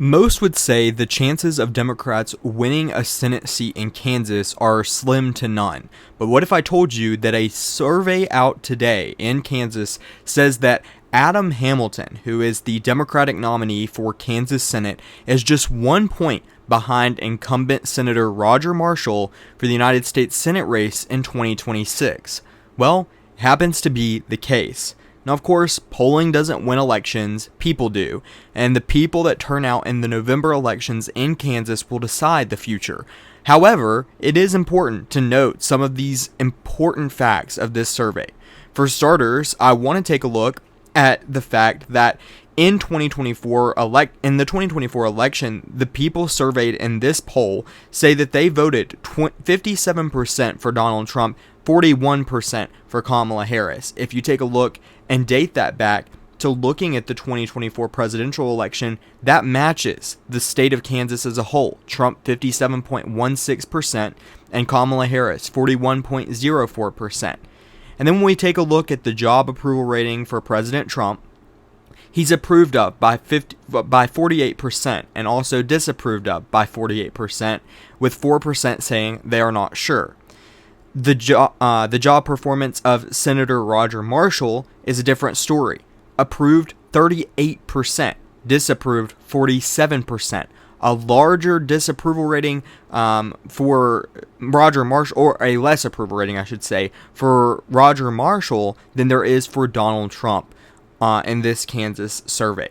Most would say the chances of Democrats winning a Senate seat in Kansas are slim to none. But what if I told you that a survey out today in Kansas says that Adam Hamilton, who is the Democratic nominee for Kansas Senate, is just 1 point behind incumbent Senator Roger Marshall for the United States Senate race in 2026? Well, it happens to be the case. Now, of course, polling doesn't win elections, people do, and the people that turn out in the November elections in Kansas will decide the future. However, it is important to note some of these important facts of this survey. For starters, I want to take a look at the fact that in the 2024 election, the people surveyed in this poll say that they voted 57% for Donald Trump, 41% for Kamala Harris. If you take a look and date that back to looking at the 2024 presidential election, that matches the state of Kansas as a whole. Trump 57.16% and Kamala Harris 41.04%. And then when we take a look at the job approval rating for President Trump, he's approved of by 48% and also disapproved of by 48%, with 4% saying they are not sure. The job performance of Senator Roger Marshall is a different story. Approved 38%, disapproved 47%. A larger disapproval rating for Roger Marshall, or a less approval rating, I should say, for Roger Marshall than there is for Donald Trump in this Kansas survey.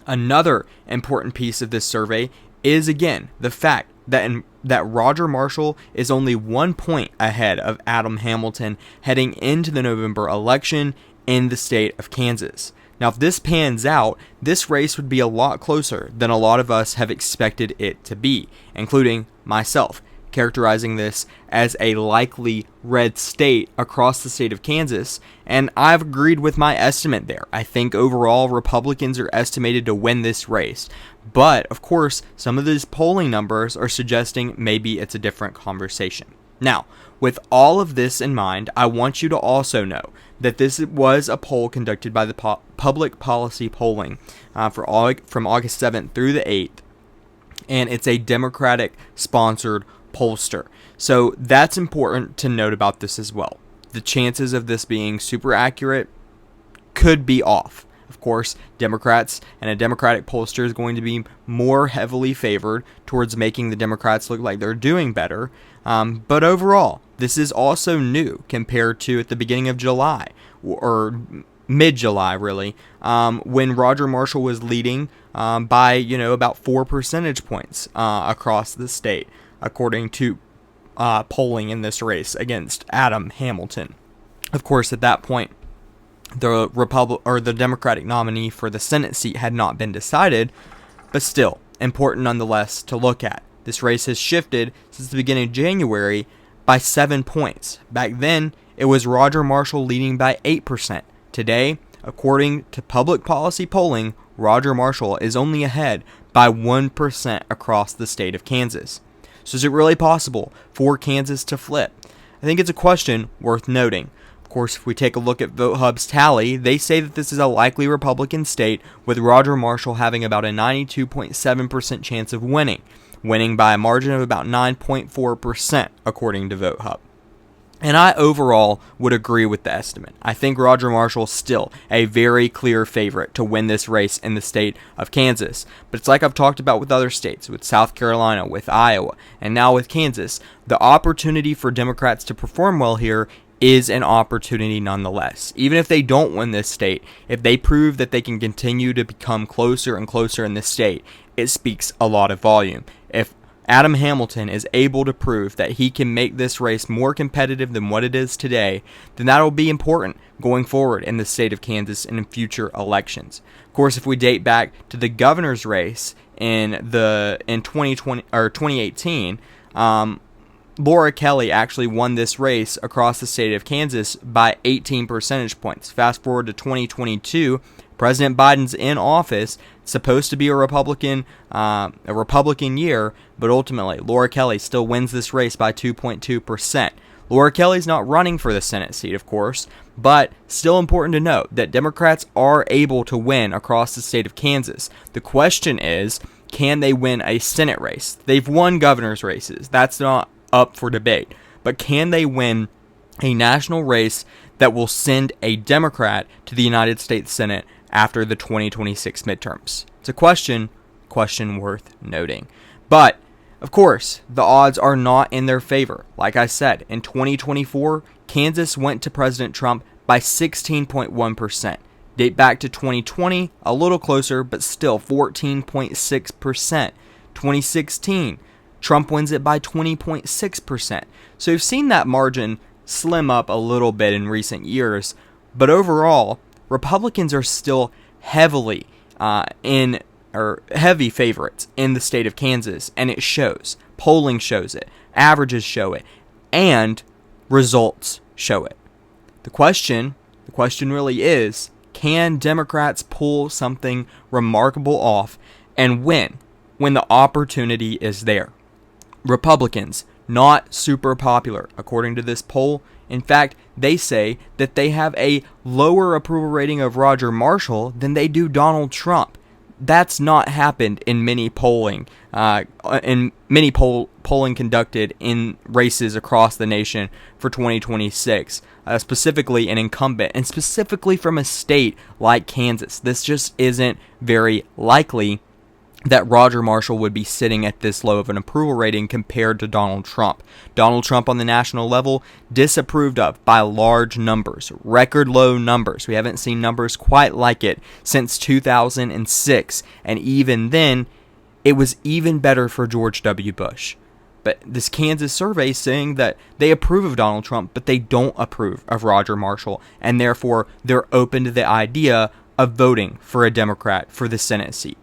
Another important piece of this survey is, again, the fact that Roger Marshall is only 1 point ahead of Adam Hamilton heading into the November election in the state of Kansas. Now, if this pans out, this race would be a lot closer than a lot of us have expected it to be, including myself, characterizing this as a likely red state across the state of Kansas, and I've agreed with my estimate there. I think overall Republicans are estimated to win this race, but of course some of these polling numbers are suggesting maybe it's a different conversation. Now, with all of this in mind, I want you to also know that this was a poll conducted by the Public Policy Polling from August 7th through the 8th, and it's a Democratic-sponsored pollster. So that's important to note about this as well. The chances of this being super accurate could be off. Of course, Democrats and a Democratic pollster is going to be more heavily favored towards making the Democrats look like they're doing better. But overall, this is also new compared to at the beginning of July, or mid-July really, when Roger Marshall was leading by about 4 percentage points across the state, according to polling in this race against Adam Hamilton. Of course, at that point, the Democratic nominee for the Senate seat had not been decided, but still important nonetheless to look at. This race has shifted since the beginning of January by 7 points. Back then, it was Roger Marshall leading by 8%. Today, according to Public Policy Polling, Roger Marshall is only ahead by 1% across the state of Kansas. So is it really possible for Kansas to flip? I think it's a question worth noting. Of course, if we take a look at VoteHub's tally, they say that this is a likely Republican state, with Roger Marshall having about a 92.7% chance of winning by a margin of about 9.4%, according to VoteHub. And I overall would agree with the estimate. I think Roger Marshall is still a very clear favorite to win this race in the state of Kansas. But it's like I've talked about with other states, with South Carolina, with Iowa, and now with Kansas. The opportunity for Democrats to perform well here is an opportunity nonetheless. Even if they don't win this state, if they prove that they can continue to become closer and closer in this state, it speaks a lot of volume. If Adam Hamilton is able to prove that he can make this race more competitive than what it is today, then that will be important going forward in the state of Kansas and in future elections. Of course, if we date back to the governor's race in 2020 or 2018, Laura Kelly actually won this race across the state of Kansas by 18 percentage points. Fast forward to 2022, President Biden's in office. It's supposed to be a Republican year, but ultimately Laura Kelly still wins this race by 2.2%. Laura Kelly's not running for the Senate seat, of course, but still important to note that Democrats are able to win across the state of Kansas. The question is, can they win a Senate race? They've won governor's races. That's not up for debate. But can they win a national race that will send a Democrat to the United States Senate after the 2026 midterms? It's a question worth noting. But, of course, the odds are not in their favor. Like I said, in 2024, Kansas went to President Trump by 16.1%. Date back to 2020, a little closer, but still 14.6%. 2016, Trump wins it by 20.6%. So you've seen that margin slim up a little bit in recent years, but overall, Republicans are still heavy favorites in the state of Kansas, and it shows. Polling shows it, averages show it, and results show it. The question really is, can Democrats pull something remarkable off and win when the opportunity is there? Republicans, not super popular, according to this poll. In fact, they say that they have a lower approval rating of Roger Marshall than they do Donald Trump. That's not happened in many polling, polling conducted in races across the nation for 2026, specifically an incumbent, and specifically from a state like Kansas. This just isn't very likely that Roger Marshall would be sitting at this low of an approval rating compared to Donald Trump. Donald Trump on the national level disapproved of by large numbers, record low numbers. We haven't seen numbers quite like it since 2006, and even then, it was even better for George W. Bush. But this Kansas survey is saying that they approve of Donald Trump, but they don't approve of Roger Marshall, and therefore they're open to the idea of voting for a Democrat for the Senate seat.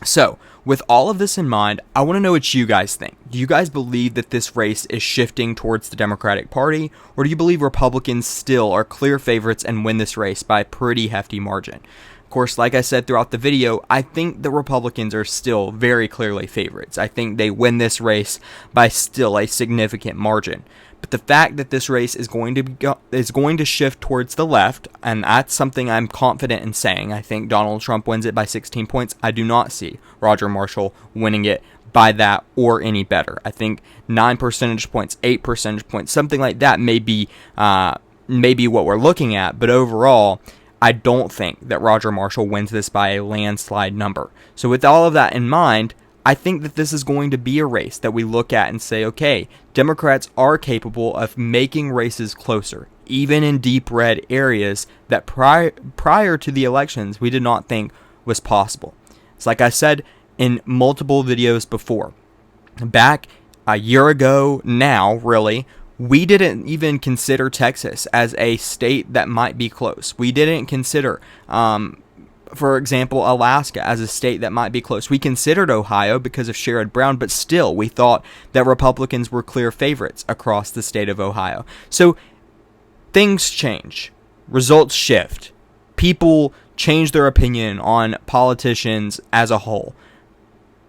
So, with all of this in mind, I want to know what you guys think. Do you guys believe that this race is shifting towards the Democratic Party, or do you believe Republicans still are clear favorites and win this race by a pretty hefty margin? Of course, like I said throughout the video, I think the Republicans are still very clearly favorites. I think they win this race by still a significant margin. But the fact that this race is going to shift towards the left, and that's something I'm confident in saying. I think Donald Trump wins it by 16 points. I do not see Roger Marshall winning it by that or any better. I think 9 percentage points, 8 percentage points, something like that may be what we're looking at. But overall, I don't think that Roger Marshall wins this by a landslide number. So with all of that in mind, I think that this is going to be a race that we look at and say, okay, Democrats are capable of making races closer, even in deep red areas that prior to the elections we did not think was possible. It's like I said in multiple videos before. Back a year ago now, really, we didn't even consider Texas as a state that might be close. We didn't consider for example, Alaska as a state that might be close. We considered Ohio because of Sherrod Brown, but still we thought that Republicans were clear favorites across the state of Ohio. So things change. Results shift. People change their opinion on politicians as a whole.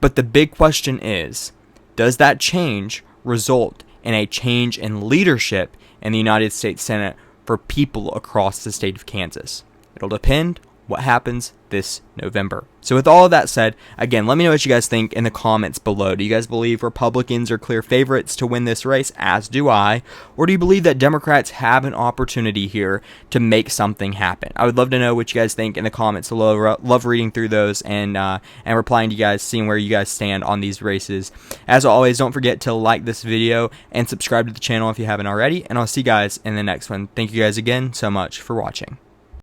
But the big question is, does that change result in a change in leadership in the United States Senate for people across the state of Kansas? It'll depend what happens this November. So with all of that said, again, let me know what you guys think in the comments below. Do you guys believe Republicans are clear favorites to win this race, as do I? Or do you believe that Democrats have an opportunity here to make something happen? I would love to know what you guys think in the comments below. Love reading through those and replying to you guys, seeing where you guys stand on these races. As always, don't forget to like this video and subscribe to the channel if you haven't already, and I'll see you guys in the next one. Thank you guys again so much for watching.